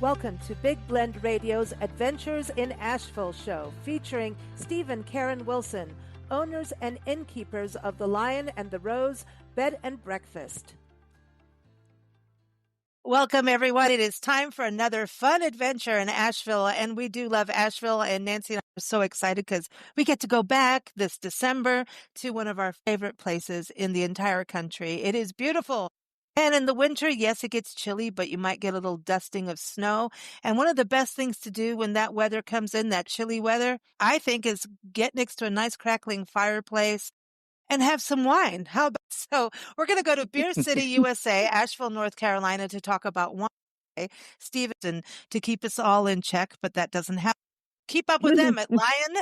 Welcome to Big Blend Radio's Adventures in Asheville show, featuring Steve and Karen Wilson, owners and innkeepers of the Lion and the Rose Bed and Breakfast. Welcome, everyone. It is time for another fun adventure in Asheville, and we do love Asheville, and Nancy and I are so excited because we get to go back this December to one of our favorite places in the entire country. It is beautiful. And in the winter, yes, it gets chilly, but you might get a little dusting of snow. And one of the best things to do when that weather comes in, that chilly weather, I think, is get next to a nice crackling fireplace and have some wine. How about so? We're going to go to Beer City, USA, Asheville, North Carolina, to talk about wine. Stevenson to keep us all in check, but that doesn't happen. Keep up with them at Lion.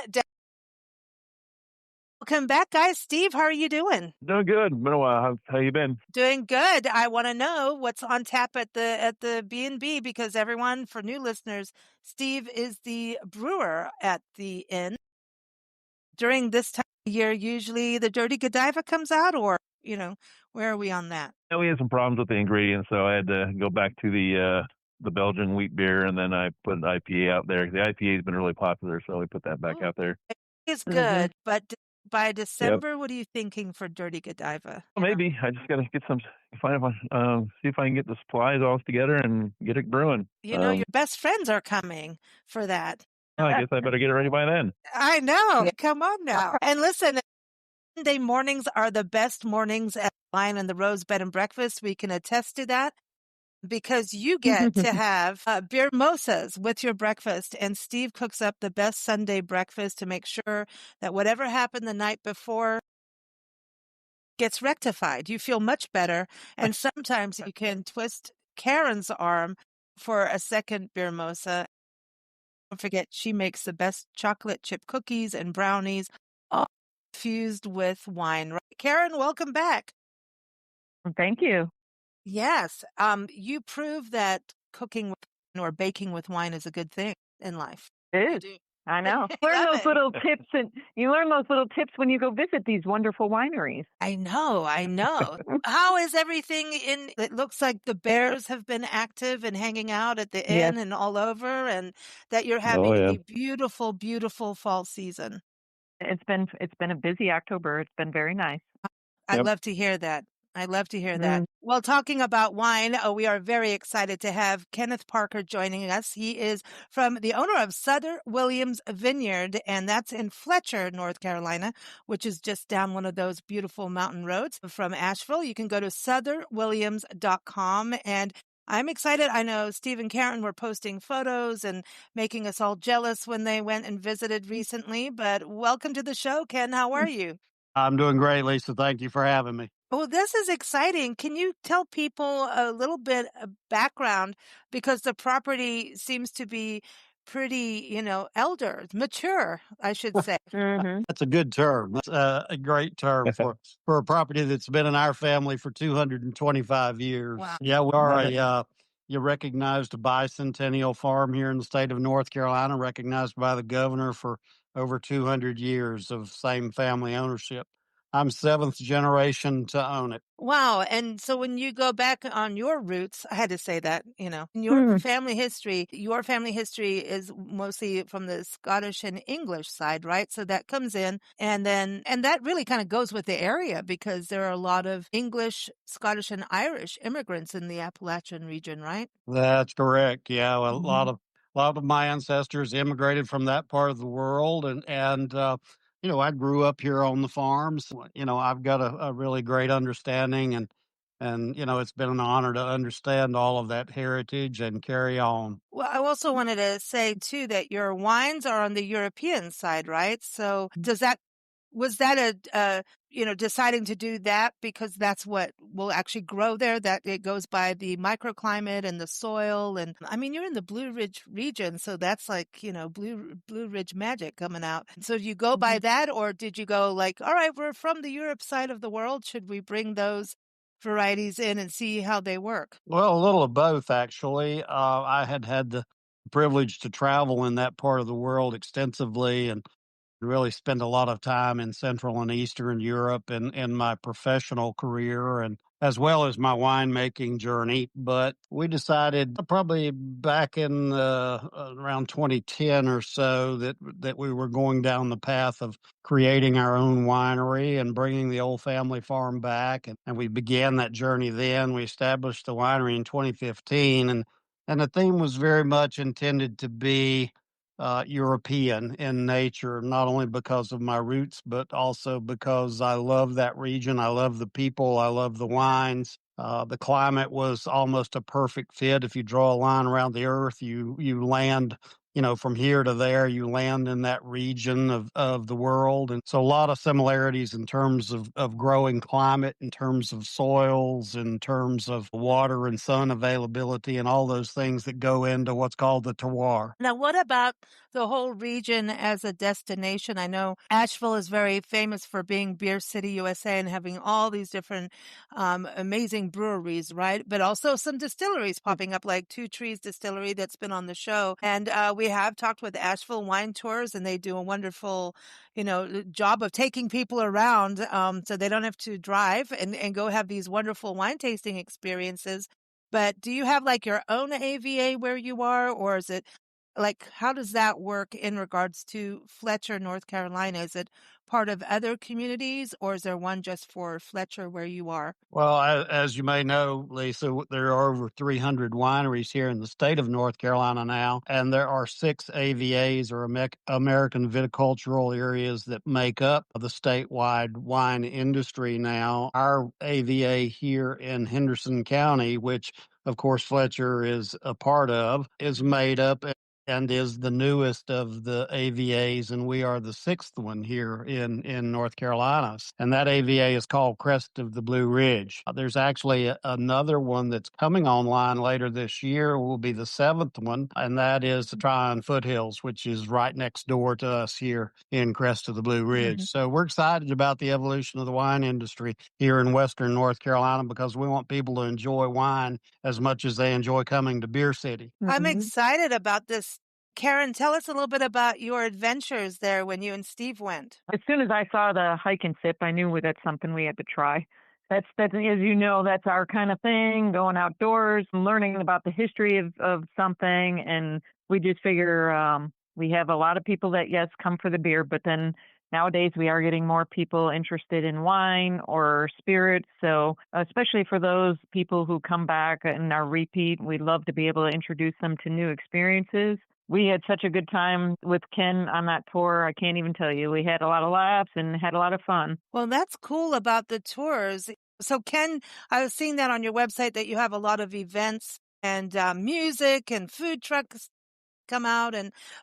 Welcome back, guys. Steve, how are you doing? Doing good. Been a while. How you been? Doing good. I want to know what's on tap at the B&B, because everyone, for new listeners, Steve is the brewer at the inn. During this time of year, usually the Dirty Godiva comes out, or where are we on that? Yeah, we had some problems with the ingredients, so I had to go back to the Belgian wheat beer, and then I put an IPA out there. The IPA has been really popular, so we put that back out there. It's good, but by December, What are you thinking for Dirty Godiva? Well, maybe I just got to get see if I can get the supplies all together and get it brewing. Your best friends are coming for that. I guess I better get it ready by then. I know. Come on now. And listen, Sunday mornings are the best mornings at Lion and the Rose Bed and Breakfast. We can attest to that, because you get to have beer mimosas with your breakfast, and Steve cooks up the best Sunday breakfast to make sure that whatever happened the night before gets rectified. You feel much better, and sometimes you can twist Karen's arm for a second beer mimosa. Don't forget, she makes the best chocolate chip cookies and brownies, all infused with wine. Right? Karen, welcome back. Thank you. Yes. You prove that cooking or baking with wine is a good thing in life. It is. I know. Learn those little tips, and you learn those little tips when you go visit these wonderful wineries. I know. How is everything it looks like the bears have been active and hanging out at the inn and all over, and that you're having a beautiful, beautiful fall season. It's been a busy October. It's been very nice. I'd love to hear that. Well, talking about wine, we are very excited to have Kenneth Parker joining us. He is the owner of Souther Williams Vineyard, and that's in Fletcher, North Carolina, which is just down one of those beautiful mountain roads from Asheville. You can go to southerwilliams.com, and I'm excited. I know Steve and Karen were posting photos and making us all jealous when they went and visited recently, but welcome to the show, Ken. How are you? I'm doing great, Lisa. Thank you for having me. Well, this is exciting. Can you tell people a little bit of background? Because the property seems to be pretty, mature, I should say. That's a good term. That's a great term for a property that's been in our family for 225 years. Wow. Yeah, we are you recognized bicentennial farm here in the state of North Carolina, recognized by the governor for over 200 years of same family ownership. I'm seventh generation to own it. Wow. And so when you go back on your roots, I had to say that, in your family history is mostly from the Scottish and English side, right? So that comes in, and that really kind of goes with the area, because there are a lot of English, Scottish, and Irish immigrants in the Appalachian region, right? That's correct. Yeah. A lot of my ancestors immigrated from that part of the world, and I grew up here on the farms. I've got a really great understanding, and it's been an honor to understand all of that heritage and carry on. Well, I also wanted to say too that your wines are on the European side, right? So was that deciding to do that because that's what will actually grow there, that it goes by the microclimate and the soil? And I mean, you're in the Blue Ridge region, so that's like, Blue Ridge magic coming out. So do you go by that, or did you go like, all right, we're from the Europe side of the world, should we bring those varieties in and see how they work? Well, a little of both, actually. I had the privilege to travel in that part of the world extensively, and really spend a lot of time in Central and Eastern Europe in my professional career. And as well as my winemaking journey. But we decided probably back in around 2010 or so that we were going down the path of creating our own winery and bringing the old family farm back. And we began that journey then. We established the winery in 2015. And the theme was very much intended to be European in nature, not only because of my roots, but also because I love that region. I love the people. I love the wines. The climate was almost a perfect fit. If you draw a line around the earth, you land, from here to there, you land in that region of the world. And so a lot of similarities in terms of growing climate, in terms of soils, in terms of water and sun availability, and all those things that go into what's called the terroir. Now, what about the whole region as a destination? I know Asheville is very famous for being Beer City, USA, and having all these different amazing breweries, right? But also some distilleries popping up, like Two Trees Distillery that's been on the show. And we have talked with Asheville Wine Tours, and they do a wonderful, job of taking people around so they don't have to drive and go have these wonderful wine tasting experiences. But do you have like your own AVA where you are, or is it like, how does that work in regards to Fletcher, North Carolina? Is it part of other communities, or is there one just for Fletcher where you are? Well, as you may know, Lisa, there are over 300 wineries here in the state of North Carolina now, and there are 6 AVAs or American viticultural areas that make up the statewide wine industry now. Our AVA here in Henderson County, which of course Fletcher is a part of, is made up and is the newest of the AVAs, and we are the 6th one here in North Carolina. And that AVA is called Crest of the Blue Ridge. There's actually another one that's coming online later this year, will be the 7th one, and that is the Tryon Foothills, which is right next door to us here in Crest of the Blue Ridge. So we're excited about the evolution of the wine industry here in Western North Carolina because we want people to enjoy wine as much as they enjoy coming to Beer City. I'm excited about this. Karen, tell us a little bit about your adventures there when you and Steve went. As soon as I saw the hike and sip, I knew that's something we had to try. That's as you know, that's our kind of thing, going outdoors, learning about the history of something. And we just figure we have a lot of people that, yes, come for the beer, but then nowadays we are getting more people interested in wine or spirits. So especially for those people who come back and are repeat, we'd love to be able to introduce them to new experiences. We had such a good time with Ken on that tour. I can't even tell you. We had a lot of laughs and had a lot of fun. Well, that's cool about the tours. So, Ken, I was seeing that on your website that you have a lot of events and music and food trucks come out.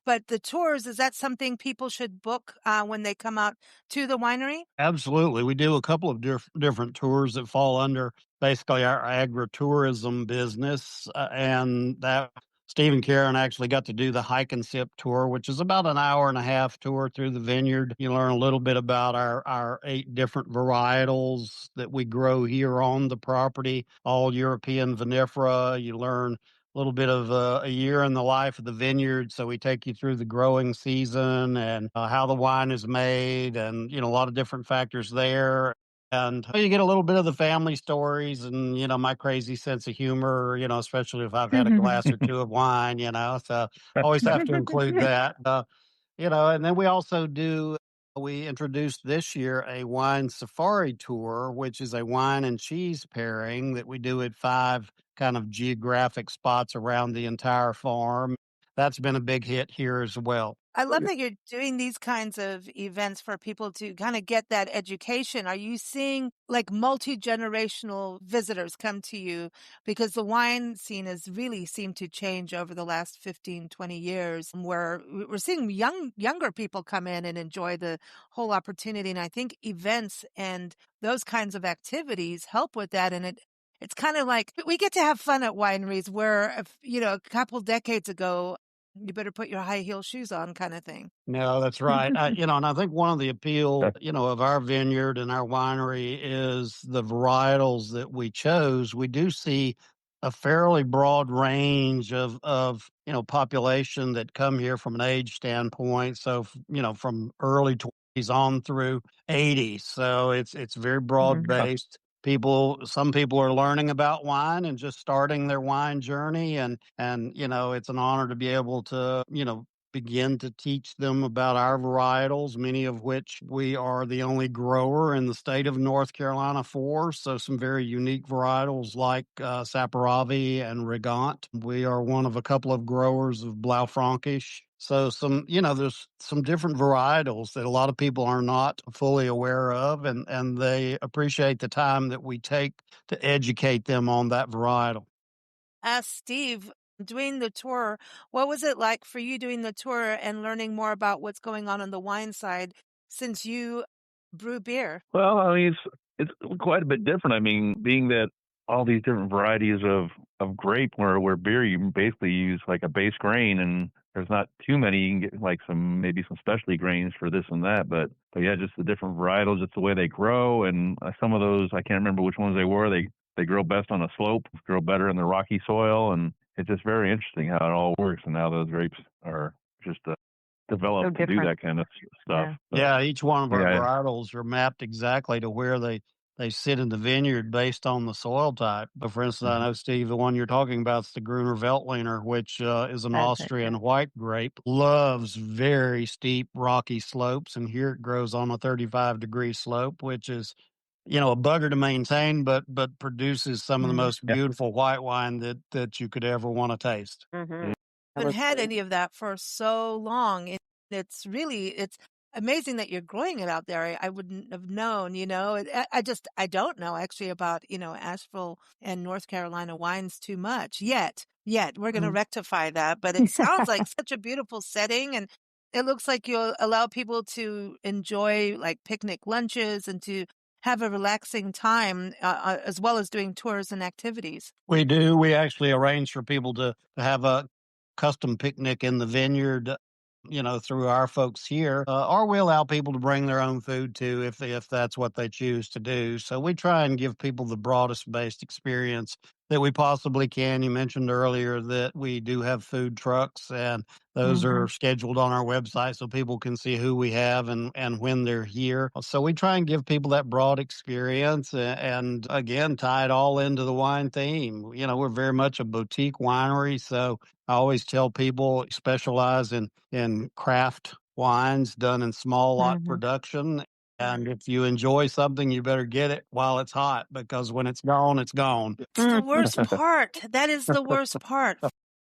But the tours, is that something people should book when they come out to the winery? Absolutely. We do a couple of different tours that fall under basically our agritourism business. And that Steve and Karen actually got to do the hike and sip tour, which is about an hour and a half tour through the vineyard. You learn a little bit about our 8 different varietals that we grow here on the property, all European vinifera. You learn a little bit of a year in the life of the vineyard. So we take you through the growing season and how the wine is made and, a lot of different factors there. And you get a little bit of the family stories and, my crazy sense of humor, especially if I've had a glass or 2 of wine, so always have to include that. And then we introduced this year a wine safari tour, which is a wine and cheese pairing that we do at 5 kind of geographic spots around the entire farm. That's been a big hit here as well. I love that you're doing these kinds of events for people to kind of get that education. Are you seeing like multi-generational visitors come to you? Because the wine scene has really seemed to change over the last 15, 20 years, where we're seeing younger people come in and enjoy the whole opportunity. And I think events and those kinds of activities help with that. And it's kind of like we get to have fun at wineries where, a couple decades ago, you better put your high heel shoes on kind of thing. No, that's right. And I think one of the appeal, of our vineyard and our winery is the varietals that we chose. We do see a fairly broad range of population that come here from an age standpoint. So, from early 20s on through 80s. So it's very broad based. some people are learning about wine and just starting their wine journey, and it's an honor to be able to begin to teach them about our varietals, many of which we are the only grower in the state of North Carolina for. So some very unique varietals like Saperavi and Regant. We are one of a couple of growers of Blaufränkisch. So there's some different varietals that a lot of people are not fully aware of, and they appreciate the time that we take to educate them on that varietal. Ask Steve, doing the tour, what was it like for you doing the tour and learning more about what's going on the wine side since you brew beer? Well, I mean, it's quite a bit different. I mean, being that all these different varieties of grape, where beer you basically use like a base grain, and there's not too many. You can get like maybe some specialty grains for this and that, but yeah, just the different varietals, just the way they grow, and some of those I can't remember which ones they were. They grow best on a slope, grow better in the rocky soil, and it's just very interesting how it all works and how those grapes are just developed to do that kind of stuff. Yeah, each one of our varietals are mapped exactly to where they sit in the vineyard based on the soil type. But for instance, I know, Steve, the one you're talking about is the Gruner Veltliner, which is an Austrian white grape, loves very steep rocky slopes, and here it grows on a 35-degree slope, which is a bugger to maintain, but produces some of the most beautiful white wine that you could ever want to taste. Haven't had any of that for so long. It's amazing that you're growing it out there. I wouldn't have known, I don't know actually about, Asheville and North Carolina wines too much yet. We're going to rectify that, but it sounds like such a beautiful setting, and it looks like you'll allow people to enjoy like picnic lunches and to have a relaxing time, as well as doing tours and activities. We do. We actually arrange for people to have a custom picnic in the vineyard, through our folks here, or we allow people to bring their own food too, if that's what they choose to do. So we try and give people the broadest based experience that we possibly can. You mentioned earlier that we do have food trucks, and those are scheduled on our website so people can see who we have and when they're here. So we try and give people that broad experience, and again, tie it all into the wine theme. We're very much a boutique winery, so I always tell people specialize in craft wines done in small lot production. And if you enjoy something, you better get it while it's hot, because when it's gone, it's gone. It's the worst part. That is the worst part.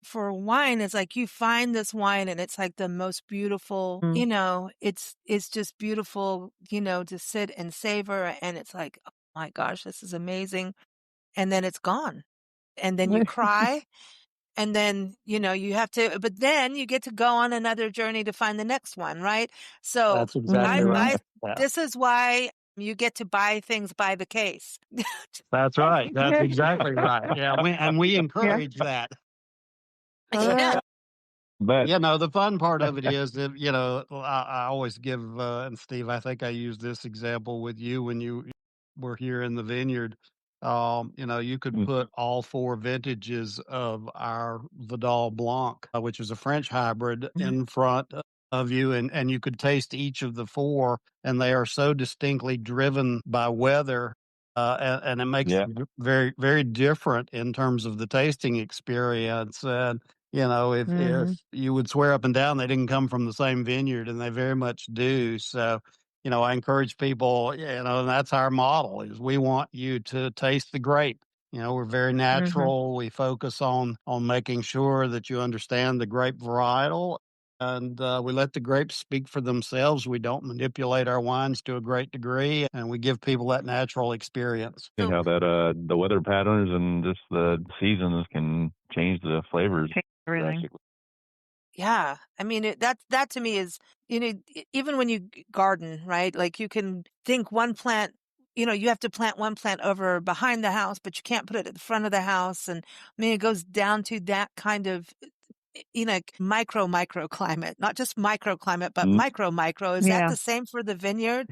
For wine, it's like you find this wine and it's like the most beautiful, it's just beautiful, to sit and savor. And it's like, oh my gosh, this is amazing. And then it's gone. And then you cry. And then, you have to, but then you get to go on another journey to find the next one, right? So That's exactly right. this is why you get to buy things by the case. That's right. That's exactly right. Yeah, we encourage that. Yeah. But the fun part of it is that, I always give, and Steve, I think I used this example with you when you were here in the vineyard. You could put all 4 vintages of our Vidal Blanc, which is a French hybrid, in front of you, and you could taste each of the 4, and they are so distinctly driven by weather. And it makes it very, very different in terms of the tasting experience. And if you would swear up and down they didn't come from the same vineyard, and they very much do. So, I encourage people, and that's our model, is we want you to taste the grape. We're very natural. We focus on making sure that you understand the grape varietal, and we let the grapes speak for themselves. We don't manipulate our wines to a great degree, and we give people that natural experience. How that the weather patterns and just the seasons can change the flavors. Really? Yeah. I mean, that to me is, even when you garden, right? Like you can think one plant, you have to plant one plant over behind the house, but you can't put it at the front of the house. And I mean, it goes down to that kind of, microclimate, not just microclimate, but micro. Is that the same for the vineyard?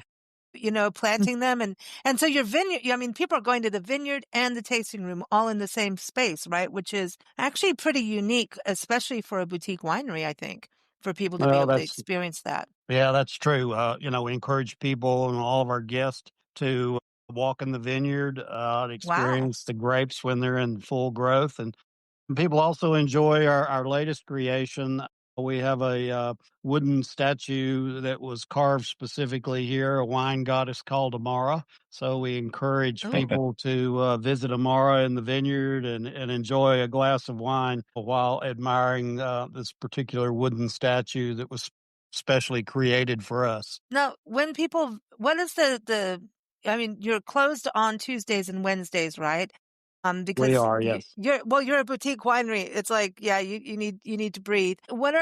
Planting them. And so your vineyard, people are going to the vineyard and the tasting room all in the same space, right? Which is actually pretty unique, especially for a boutique winery, I think, for people to be able to experience that. Yeah, that's true. We encourage people and all of our guests to walk in the vineyard, Wow. experience the grapes when they're in full growth. And people also enjoy our latest creation. We have a wooden statue that was carved specifically here, a wine goddess called Amara. So we encourage Oh, people to visit Amara in the vineyard and enjoy a glass of wine while admiring this particular wooden statue that was specially created for us. now when people, what is I mean, you're closed on Tuesdays and Wednesdays, right? We Because are, yes. you're a boutique winery. It's like, yeah, you need to breathe. What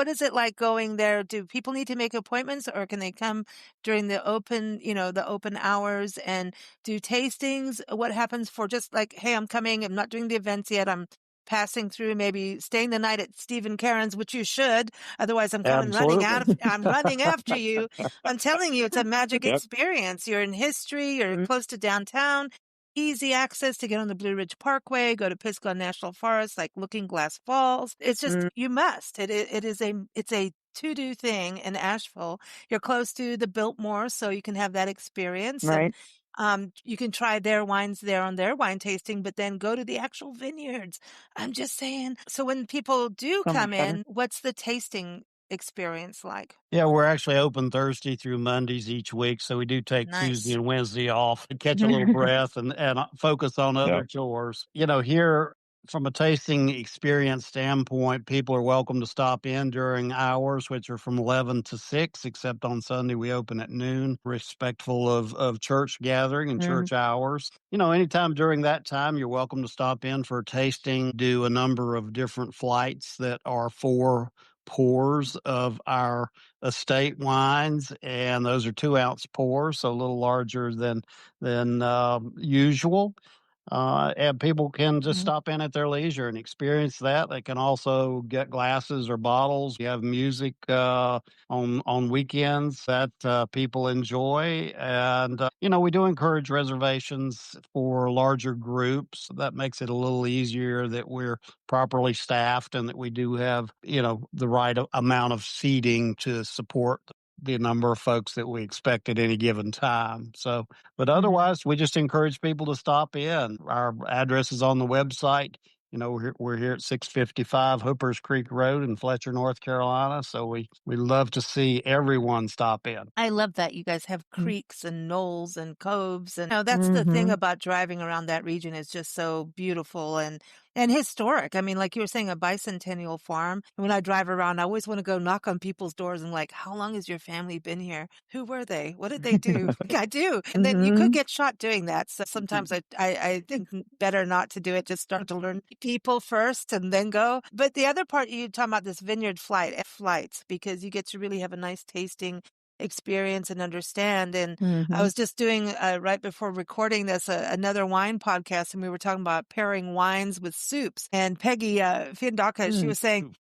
is it like going there? Do people need to make appointments or can they come during the open, the open hours and do tastings? What happens for just like, hey, I'm coming, I'm not doing the events yet. I'm passing through, maybe staying the night at Steve and Karen's, which you should. Otherwise, Absolutely. I'm running after you. I'm telling you, it's a magic Yep. experience. You're in history, you're Mm. close to downtown, easy access to get on the Blue Ridge Parkway, go to Pisgah National Forest, like Looking Glass Falls. It's just, Mm. you must. It's a to-do thing in Asheville. You're close to the Biltmore, so you can have that experience. And Right. you can try their wines there on their wine tasting, but then go to the actual vineyards. I'm just saying. So when people do So much come better. in, what's the tasting experience like? Yeah, we're actually open Thursday through Mondays each week, so we do take Tuesday Nice. and Wednesday off to catch a little breath and focus on Yeah. other chores. Here from a tasting experience standpoint, people are welcome to stop in during hours, which are from 11 to 6, except on Sunday we open at noon, respectful of church gathering and Mm. church hours. Anytime during that time, you're welcome to stop in for a tasting, do a number of different flights that are for pours of our estate wines, and those are 2-ounce pours, so a little larger than usual. And people can just Mhm. stop in at their leisure and experience that. They can also get glasses or bottles. You have music on weekends that people enjoy, and we do encourage reservations for larger groups. That makes it a little easier that we're properly staffed and that we do have the right amount of seating to support the number of folks that we expect at any given time. So, but Mhm. otherwise, we just encourage people to stop in. Our address is on the website. We're here at 655 Hoopers Creek Road in Fletcher, North Carolina. So we love to see everyone stop in. I love that you guys have Mm. creeks and knolls and coves. And that's the thing Mhm. about driving around that region is just so beautiful and historic. I mean, like you were saying, a bicentennial farm. When I drive around, I always want to go knock on people's doors and like, how long has your family been here? Who were they? What did they do? Like, I do. And then you could Mhm. get shot doing that. So sometimes I think better not to do it. Just start to learn people first and then go. But the other part, you talking about this vineyard flights, because you get to really have a nice tasting experience and understand. And I Mhm. was just doing right before recording this another wine podcast, and we were talking about pairing wines with soups. And Peggy Fiandaca, she Mm. was saying,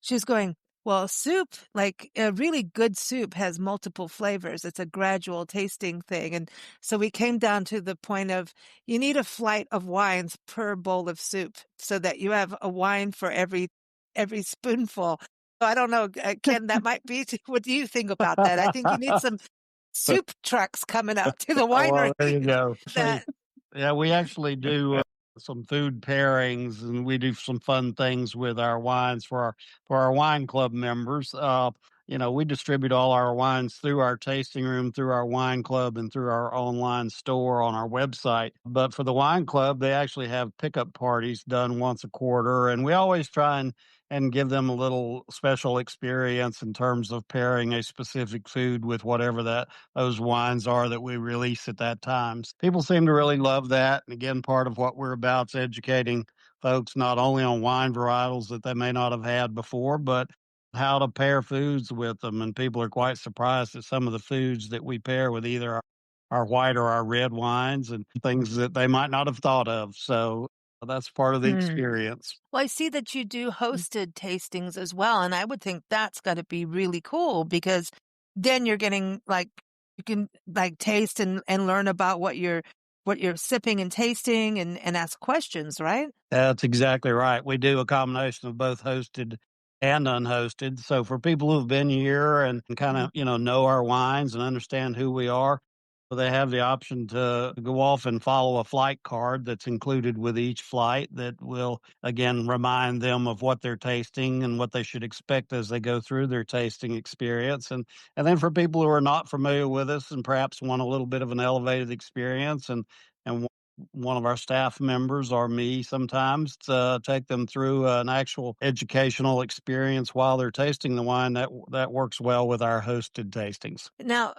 she was going, well, soup, like a really good soup has multiple flavors. It's a gradual tasting thing. And so we came down to the point of you need a flight of wines per bowl of soup so that you have a wine for every spoonful. So I don't know, Ken, that might be, what do you think about that? I think you need some soup trucks coming up to the Oh, well, winery there you go. See, that, yeah, we actually do some food pairings, and we do some fun things with our wines for our wine club members. We distribute all our wines through our tasting room, through our wine club, and through our online store on our website. But for the wine club, they actually have pickup parties done once a quarter, and we always try and give them a little special experience in terms of pairing a specific food with whatever those wines are that we release at that time. People seem to really love that. And again, part of what we're about is educating folks not only on wine varietals that they may not have had before, but how to pair foods with them. And people are quite surprised at some of the foods that we pair with either our white or our red wines and things that they might not have thought of. So that's part of the Mm. experience. well, I see that you do hosted tastings as well. And I would think that's got to be really cool because then you're getting like, you can like taste and learn about what you're sipping and tasting and ask questions, right? That's exactly right. We do a combination of both hosted and unhosted. So for people who've been here and kind of, know our wines and understand who we are, They have the option to go off and follow a flight card that's included with each flight that will, again, remind them of what they're tasting and what they should expect as they go through their tasting experience. And then for people who are not familiar with us and perhaps want a little bit of an elevated experience, and one of our staff members or me sometimes take them through an actual educational experience while they're tasting the wine. That works well with our hosted tastings. Now,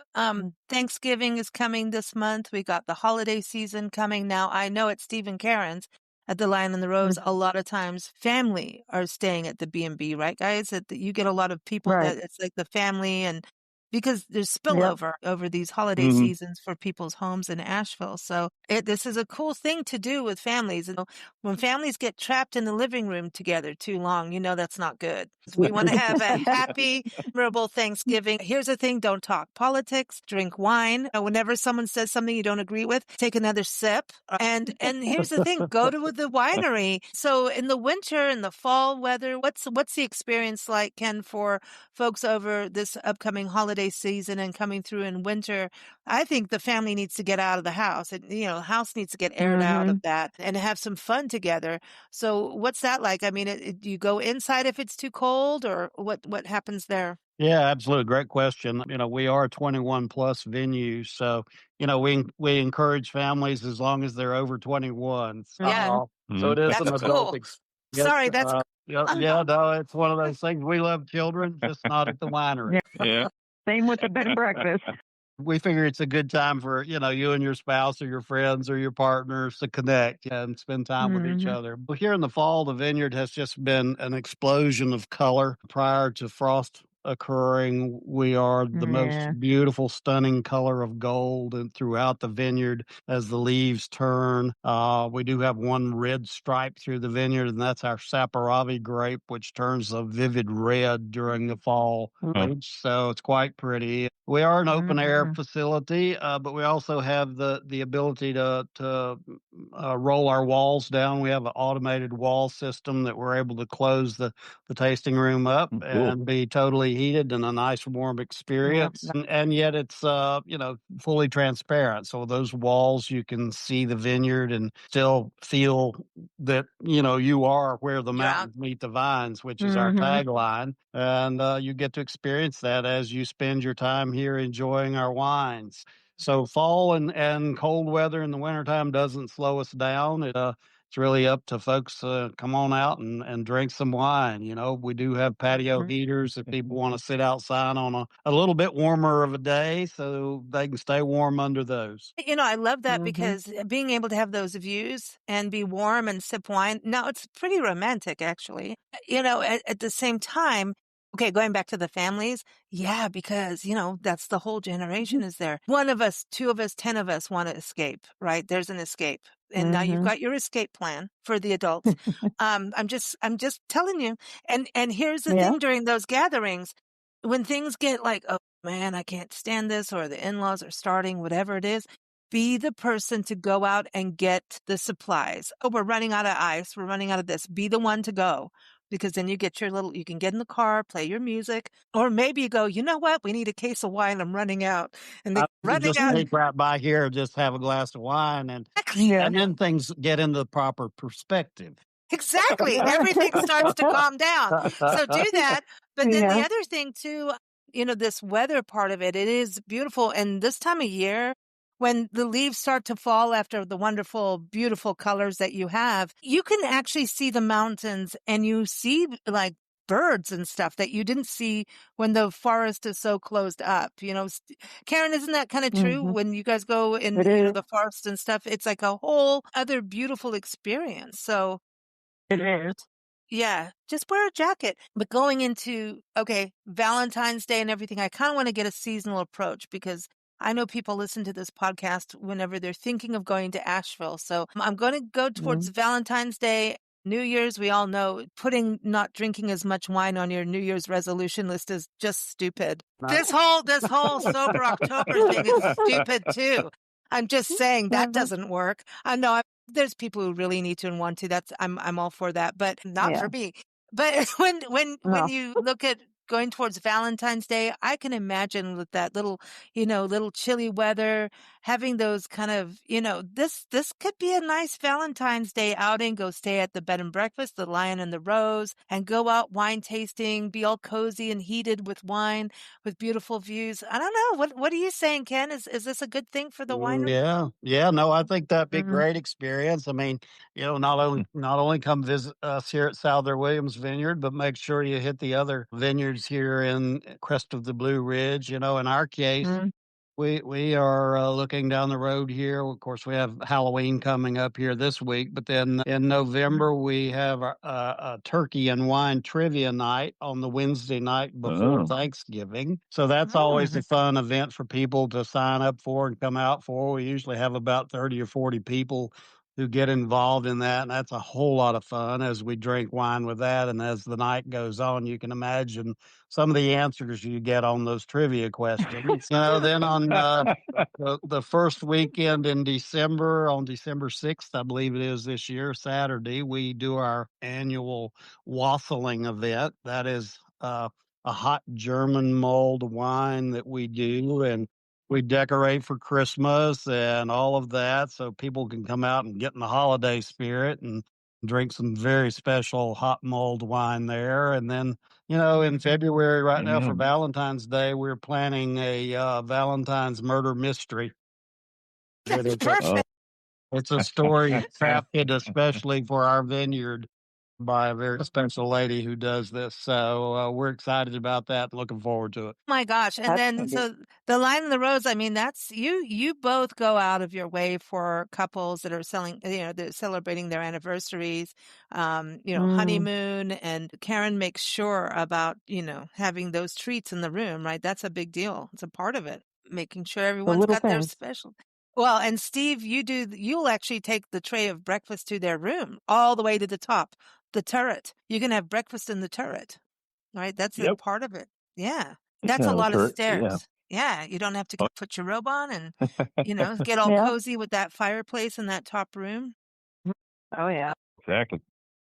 Thanksgiving is coming this month. We got the holiday season coming. Now, I know at Steve and Karen's at the Lion and the Rose, a lot of times family are staying at the B&B, right, guys? That you get a lot of people Right. that it's like the family, and because there's spillover over these holiday seasons for people's homes in Asheville. So this is a cool thing to do with families. You know, when families get trapped in the living room together too long, you know that's not good. We want to have a happy, memorable Thanksgiving. Here's the thing: don't talk politics, drink wine. Whenever someone says something you don't agree with, take another sip. And here's the thing: go to the winery. So in the winter and the fall weather, what's the experience like, Ken, for folks over this upcoming holiday season and coming through in winter? I think the family needs to get out of the house. The house needs to get aired out of that and have some fun together. So what's that like? I mean, do you go inside if it's too cold, or what happens there? Yeah, absolutely. Great question. We are a 21 plus venue. So, we encourage families as long as they're over 21. Yeah. So it is That's an adult cool. experience. Sorry, that's Yeah, no, it's one of those things. We love children, just not at the winery. Yeah. Same with the bed and breakfast. We figure it's a good time for, you and your spouse or your friends or your partners to connect and spend time with each other. But here in the fall, the vineyard has just been an explosion of color. Prior to frost occurring, we are the most beautiful, stunning color of gold and throughout the vineyard as the leaves turn. We do have one red stripe through the vineyard, and that's our Saperavi grape, which turns a vivid red during the fall. So it's quite pretty. We are an open air facility, but we also have the ability to roll our walls down. We have an automated wall system that we're able to close the tasting room up and be totally heated and a nice warm experience. And yet it's fully transparent. So those walls, you can see the vineyard and still feel that you are where the mountains meet the vines, which is our tagline. And you get to experience that as you spend your time here enjoying our wines. So fall and cold weather in the wintertime doesn't slow us down. It's really up to folks. Come on out and drink some wine. We do have patio heaters if people want to sit outside on a little bit warmer of a day so they can stay warm under those. I love that because being able to have those views and be warm and sip wine, now it's pretty romantic, actually. At the same time, okay, going back to the families, yeah, because, that's the whole generation is there. One of us, two of us, 10 of us want to escape, right? There's an escape. And now you've got your escape plan for the adults. I'm just telling you. And here's the thing during those gatherings, when things get like, oh man, I can't stand this, or the in-laws are starting, whatever it is, be the person to go out and get the supplies. Oh, we're running out of ice. We're running out of this. Be the one to go. Because then you get you can get in the car, play your music, or maybe you go, you know what? We need a case of wine. I'm running out. And they running out. Sneak right by here, just have a glass of wine, and then things get into the proper perspective. Exactly. Everything starts to calm down. So do that. But then the other thing too, this weather part of it is beautiful. And this time of year, when the leaves start to fall after the wonderful, beautiful colors that you have, you can actually see the mountains and you see like birds and stuff that you didn't see when the forest is so closed up. Karen, isn't that kind of true? When you guys go in the forest and stuff, it's like a whole other beautiful experience. So it is. Yeah, just wear a jacket. But going into, Valentine's Day and everything, I kind of want to get a seasonal approach because I know people listen to this podcast whenever they're thinking of going to Asheville. So I'm going to go towards Valentine's Day. New Year's, we all know putting not drinking as much wine on your New Year's resolution list is just stupid. This whole sober October thing is stupid too. I'm just saying that doesn't work. I know there's people who really need to and want to. I'm all for that, but not for me. But when you look at going towards Valentine's Day, I can imagine with that little chilly weather, having those kind of, this could be a nice Valentine's Day outing. Go stay at the bed and breakfast, the Lion and the Rose, and go out wine tasting, be all cozy and heated with wine, with beautiful views. I don't know. What are you saying, Ken? Is this a good thing for the winery? Yeah. No, I think that'd be a Mhm. great experience. I mean, not only come visit us here at Souther Williams Vineyard, but make sure you hit the other vineyards here in crest of the Blue Ridge. In our case, Mm. we are looking down the road here. Of course, we have Halloween coming up here this week, but then in November we have a turkey and wine trivia night on the Wednesday night before Oh, Thanksgiving. So that's always a fun event for people to sign up for and come out for. We usually have about 30 or 40 people who get involved in that, and that's a whole lot of fun as we drink wine with that. And as the night goes on, you can imagine some of the answers you get on those trivia questions. Then on the first weekend in December, on December 6th, I believe it is this year, Saturday, we do our annual Wassailing event. That is a hot German mulled wine that we do, and we decorate for Christmas and all of that so people can come out and get in the holiday spirit and drink some very special hot mulled wine there. And then in February right now for yeah. Valentine's Day, we're planning a Valentine's murder mystery. It That's is a, Oh, perfect. it's a story crafted especially for our vineyard by a very special lady who does this. So we're excited about that and looking forward to it. My gosh. And That's then, gonna be so the Lion and the Rose, I mean, that's you both go out of your way for couples that are they're celebrating their anniversaries, mm, honeymoon, and Karen makes sure about, having those treats in the room, right? That's a big deal. It's a part of it, making sure the everyone's little got their things. special. Well, and Steve, you'll actually take the tray of breakfast to their room all the way to the top, the turret. You can have breakfast in the turret, right? That's a yep. part of it. Yeah. You That's can a have a lot of turret. Yeah. stairs. Yeah, you don't have to Oh, put your robe on and, get all Yeah. cozy with that fireplace in that top room. Oh yeah. exactly.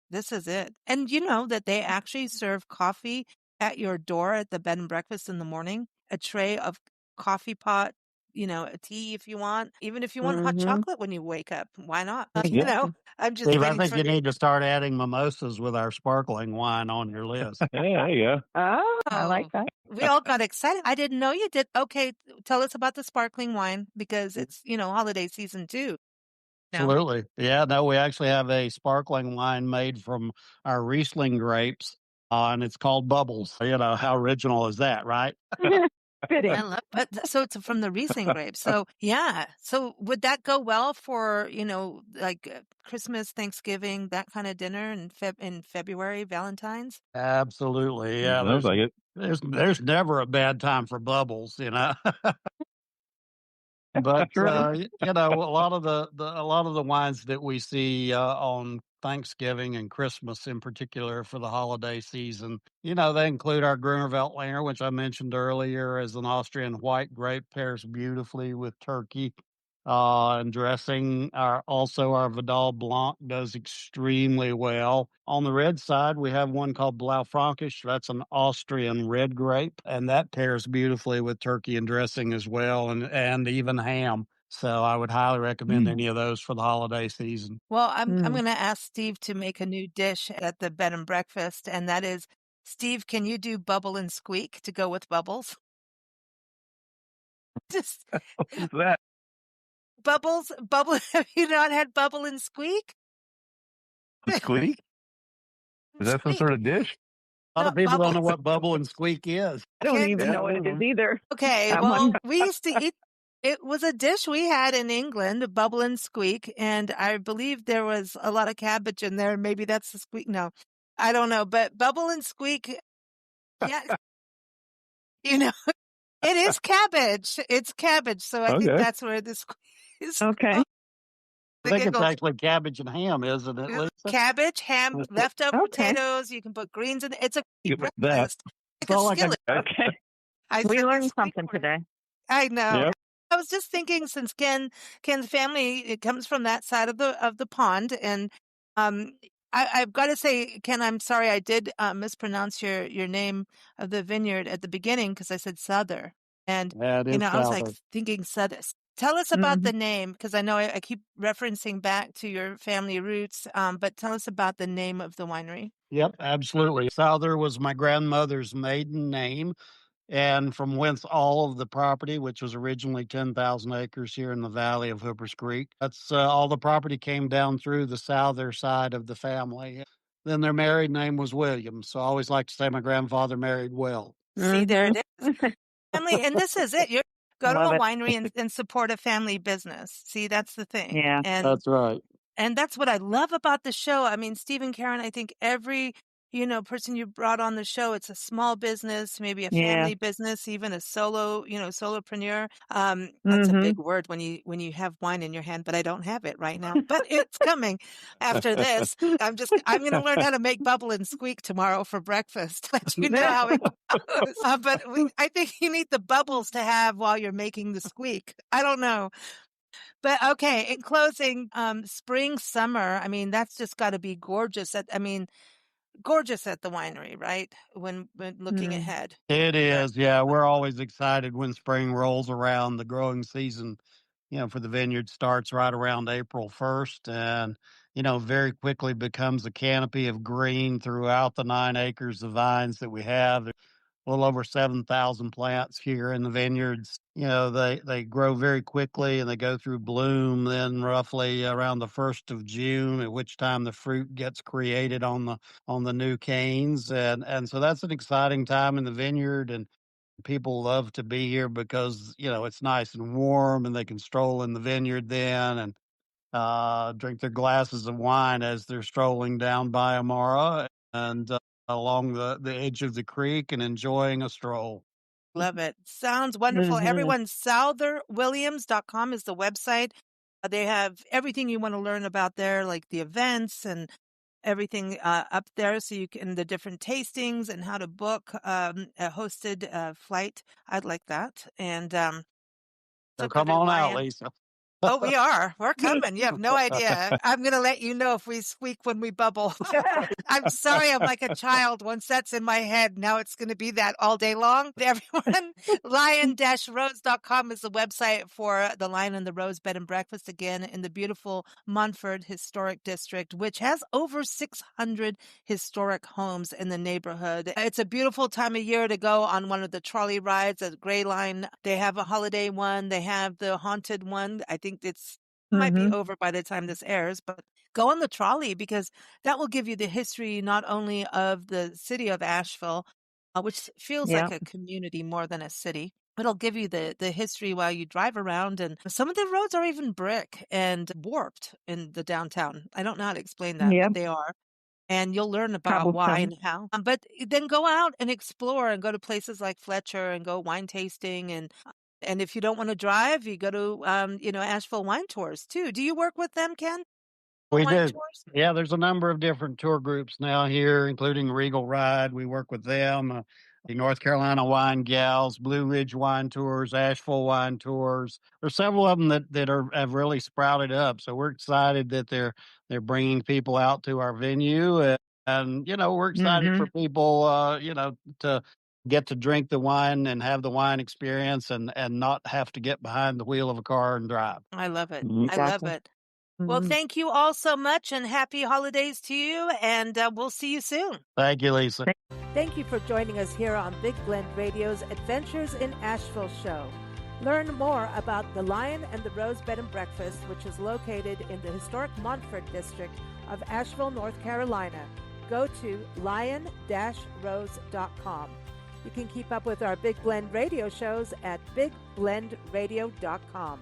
This is it. And you know that they actually serve coffee at your door at the bed and breakfast in the morning, a tray of coffee pot, a tea if you want, even if you want hot Mm-hmm. chocolate when you wake up. Why not? Yeah. Exactly. I'm just Steve, I waiting think for you need to start adding mimosas with our sparkling wine on your list. Yeah. There you go. Oh, I like Oh, that. we all got excited. I didn't know you did. Okay, tell us about the sparkling wine because it's, holiday season too. No. Absolutely. Yeah, no, we actually have a sparkling wine made from our Riesling grapes, and it's called Bubbles. How original is that, right? I Fitting. love, but so it's from the Riesling grapes. So yeah. So would that go well for, like Christmas, Thanksgiving, that kind of dinner in February, Valentine's? Absolutely. Yeah, Sounds like it. there's never a bad time for bubbles. But Right. a lot of the wines that we see on Thanksgiving and Christmas in particular for the holiday season, they include our Gruner Veltliner, which I mentioned earlier, as an Austrian white grape, pairs beautifully with turkey. And dressing, our Vidal Blanc does extremely well. On the red side, we have one called Blaufränkisch. That's an Austrian red grape, and that pairs beautifully with turkey and dressing as well, and even ham. So I would highly recommend Mm. any of those for the holiday season. Well, I'm Mm. going to ask Steve to make a new dish at the bed and breakfast, and that is, Steve, can you do bubble and squeak to go with bubbles? Just What's that? bubble. Have you not had bubble and squeak? Squeak? Is that some Squeak. sort of dish? A lot No, of people don't bubble. know what bubble and squeak is. I don't Can't even do. know what it is either. Okay, That well, one. we used to eat. It was a dish we had in England, bubble and squeak, and I believe there was a lot of cabbage in there. Maybe that's the squeak. No, I don't know, but bubble and squeak. Yeah, you know, it is cabbage. It's cabbage, so I think Okay. that's where the squeak is. Okay. I The think it's giggles. actually cabbage and ham, isn't it, Lisa? Cabbage, ham, leftover Okay. potatoes. You can put greens in it. It's a Get with that. breakfast. It's Like a all like a skillet. Okay. I We said learned this week something for it. today. I know. Yep. I was just thinking, since Ken's family, it comes from that side of the pond, and um I've got to say, Ken, I'm sorry I did mispronounce your name of the vineyard at the beginning because I said Souther. And, That is I was like Souther. thinking Souther. Tell us about the name because I know I keep referencing back to your family roots, but tell us about the name of the winery. Yep, absolutely. Souther was my grandmother's maiden name, and from whence all of the property, which was originally 10,000 acres here in the valley of Hooper's Creek. That's all the property came down through the Souther side of the family. Then their married name was Williams. So I always like to say my grandfather married well. See, there it is. Mm-hmm. Family, and this is it. You go to Love a it. winery and support a family business. See, that's the thing. Yeah. That's right. And that's what I love about the show. I mean, Steve and Karen, I think every, person you brought on the show, it's a small business, maybe a Yeah. family business, even a solo, solopreneur. That's a Mm-hmm. big word when you have wine in your hand, but I don't have it right now. But it's coming after this. I'm going to learn how to make bubble and squeak tomorrow for breakfast. Let you know how it goes. I think you need the bubbles to have while you're making the squeak. I don't know. But okay, in closing, spring, summer, I mean, that's just got to be gorgeous gorgeous at the winery, right? When looking Mm. ahead. It is. Yeah. We're always excited when spring rolls around. The growing season, for the vineyard starts right around April 1st and, very quickly becomes a canopy of green throughout the 9 acres of vines that we have. A little over 7,000 plants here in the vineyards. They grow very quickly and they go through bloom then roughly around the 1st of June, at which time the fruit gets created on the new canes. And so that's an exciting time in the vineyard, and people love to be here because, it's nice and warm and they can stroll in the vineyard then and drink their glasses of wine as they're strolling down by Amara and along the edge of the creek and enjoying a stroll. Love it. Sounds wonderful. Mm-hmm. Everyone, southerwilliams.com is the website. They have everything you want to learn about there, like the events and everything up there. So you can, the different tastings and how to book a hosted flight. I'd like that. And So also go come to on out, Lion. Lisa. Oh, we are. We're coming. You have no idea. I'm going to let you know if we squeak when we bubble. I'm sorry. I'm like a child. Once that's in my head, now it's going to be that all day long. Everyone, lion-rose.com is the website for the Lion and the Rose Bed and Breakfast, again, in the beautiful Montford Historic District, which has over 600 historic homes in the neighborhood. It's a beautiful time of year to go on one of the trolley rides at Gray Line. They have a holiday one. They have the haunted one. I think might be Mm-hmm. over by the time this airs, but go on the trolley because that will give you the history not only of the city of Asheville, which feels Yeah. like a community more than a city. It'll give you the history while you drive around, and some of the roads are even brick and warped in the downtown. I don't know how to explain that, Yeah. but they are. And you'll learn about why Cobblestone. and how. But then go out and explore and go to places like Fletcher and go wine tasting and if you don't want to drive, you go to, Asheville Wine Tours too. Do you work with them, Ken? We Wine do. tours? Yeah, there's a number of different tour groups now here, including Regal Ride. We work with them. The North Carolina Wine Gals, Blue Ridge Wine Tours, Asheville Wine Tours. There's several of them that have really sprouted up. So we're excited that they're bringing people out to our venue, and we're excited Mm-hmm. for people, to get to drink the wine and have the wine experience and not have to get behind the wheel of a car and drive. I love it. I love Exactly. it. Well, Mm-hmm. thank you all so much and happy holidays to you. And we'll see you soon. Thank you, Lisa. Thank you for joining us here on Big Blend Radio's Adventures in Asheville show. Learn more about the Lion and the Rose Bed and Breakfast, which is located in the historic Montford district of Asheville, North Carolina. Go to lion-rose.com. You can keep up with our Big Blend radio shows at bigblendradio.com.